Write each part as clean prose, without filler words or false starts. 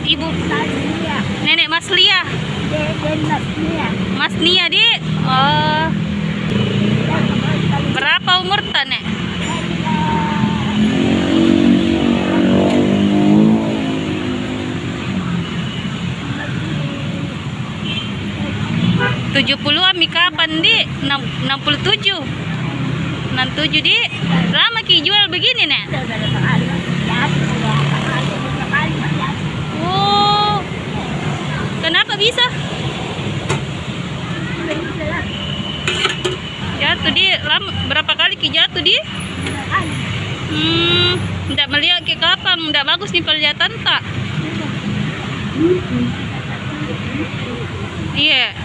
Ibu Nia. Nenek Mas Lia. Mas Nia. Mas Nia, Dik. Oh, berapa umur Nek? Tujuh puluh ami kapan, Dik? 67. 67, Dik. Lama ki jual begini, Nek? Oh, kenapa bisa? Jatuh, Dik. Berapa kali ki jatuh, Dik? Nggak melihat ke kapan, nggak bagus nih penglihatan tak? Iya.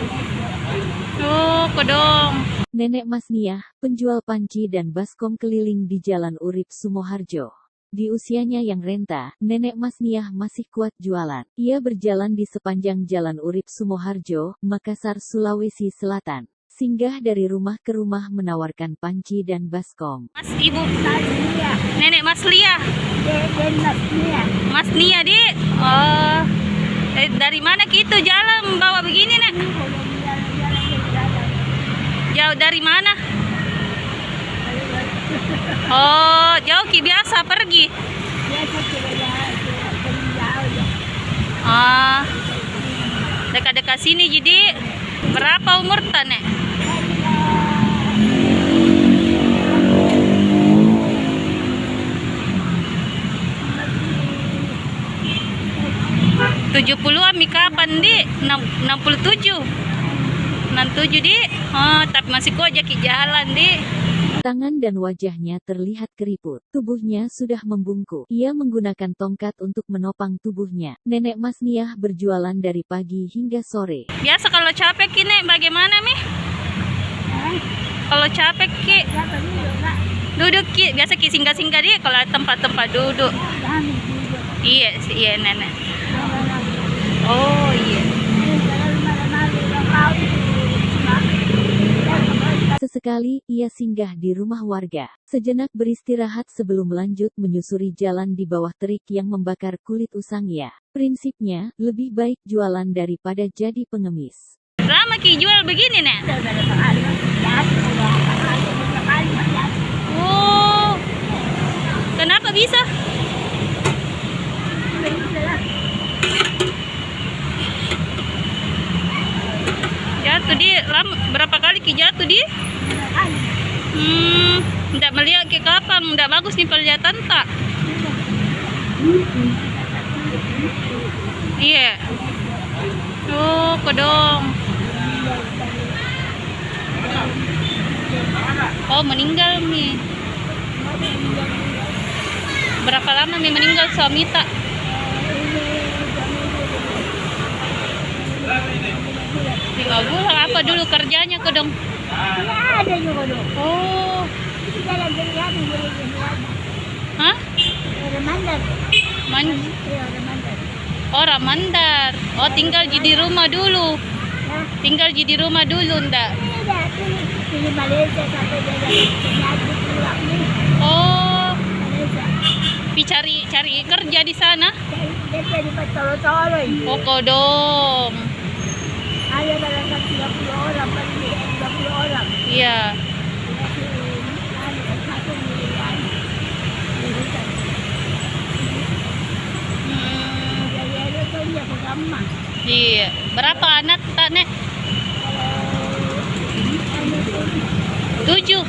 Oh, kodong. Nenek Mas Nia, penjual panci dan baskom keliling di Jalan Urip Sumoharjo. Di usianya yang renta, Nenek Mas Nia masih kuat jualan. Ia berjalan di sepanjang Jalan Urip Sumoharjo, Makassar, Sulawesi Selatan. Singgah dari rumah ke rumah menawarkan panci dan baskom. Mas Ibu Nenek Mas Lia. Mas Nia. Mas Nia, Dik. Oh, dari mana gitu jalan bawa begini, Nek? Jauh dari mana? Oh, jauh ki biasa pergi. Ah, dekat-dekat sini jadi. Berapa umur Nek? Tujuh puluh ami kapan, Dik? 67. 67, Dik. Oh, tapi masih kojak ki jalan, Dik. Tangan dan wajahnya terlihat keriput. Tubuhnya sudah membungkuk. Ia menggunakan tongkat untuk menopang tubuhnya. Nenek Mas Nia berjualan dari pagi hingga sore. Biasa kalau capek ki, Nek, bagaimana, Mi? Kalau capek ki duduk ki, biasa ki singgah-singgah, Dik, kalau tempat-tempat duduk. Iya, iya, Nenek. Oh, iya. Sesekali, ia singgah di rumah warga. Sejenak beristirahat sebelum lanjut menyusuri jalan di bawah terik yang membakar kulit usangnya. Prinsipnya, lebih baik jualan daripada jadi pengemis. Lama ki jual begini, Nek? Oh, kenapa bisa? Jatuh, Di. Berapa kali ki jatuh, Di? Nggak melihat ke kapan, nggak bagus nih penglihatan tak? Iya. Oh, kodong. Oh, meninggal nih. Berapa lama nih meninggal suami tak? Tinggal bulan. Apa dulu kerjanya kodong? Ada juga dong. Oh. Hah? Ramandar. Oh, Ramandar. Oh, tinggal di rumah dulu. Tinggal di rumah dulu, ndak? Di Malaysia sampai dari pulang nih. Oh, Malaysia. cari kerja di sana. Dia jadi pacolo-colo. Oh, kodong. Ada dalam 30 orang, 30 orang. Iya. Iya. Berapa anak tak, Nek? 7.